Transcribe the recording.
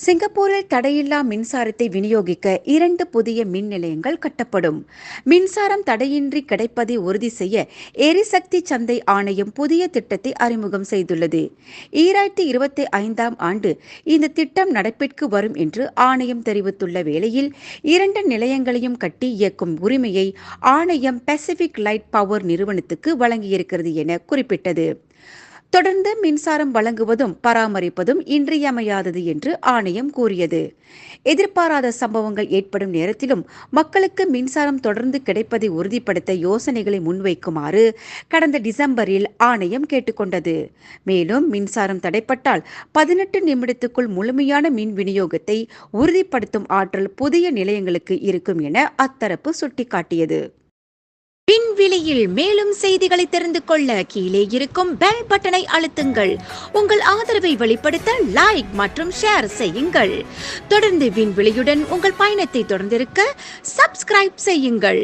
சிங்கப்பூரில் தடையில்லா மின்சாரத்தை விநியோகிக்க 2 புதிய மின் நிலையங்கள் கட்டப்படும். மின்சாரம் தடையின்றி கிடைப்பதை உறுதி செய்ய எரிசக்தி சந்தை ஆணையம் புதிய திட்டத்தை அறிமுகம் செய்துள்ளது. 2025ஆம் ஆண்டு இந்த திட்டம் நடைப்பிற்கு வரும் என்று ஆணையம் தெரிவித்துள்ள வேளையில் 2 நிலையங்களையும் கட்டி இயக்கும் உரிமையை ஆணையம் பசிபிக் லைட் பவர் நிறுவனத்துக்கு வழங்கியிருக்கிறது என குறிப்பிட்டது. தொடர்ந்து மின்சாரம் வழங்குவதும் பராமரிப்பதும் இன்றியமையாதது என்று ஆணையம் கூறியது. எதிர்பாராத சம்பவங்கள் ஏற்படும் நேரத்திலும் மக்களுக்கு மின்சாரம் தொடர்ந்து கிடைப்பதை உறுதிப்படுத்த யோசனைகளை முன்வைக்குமாறு கடந்த டிசம்பரில் ஆணையம் கேட்டுக்கொண்டது. மேலும் மின்சாரம் தடைப்பட்டால் 18 நிமிடத்துக்குள் முழுமையான மின் விநியோகத்தை உறுதிப்படுத்தும் ஆற்றல் புதிய நிலையங்களுக்கு இருக்கும் என அத்தரப்பு சுட்டிக்காட்டியது. விண்வெளியில் மேலும் செய்திகளை தெரிந்து கொள்ள கீழே இருக்கும் பெல் பட்டனை அழுத்துங்கள். உங்கள் ஆதரவை வெளிப்படுத்த லைக் மற்றும் ஷேர் செய்யுங்கள். தொடர்ந்து விண்வெளியுடன் உங்கள் பயணத்தை தொடர்ந்திருக்க சப்ஸ்கிரைப் செய்யுங்கள்.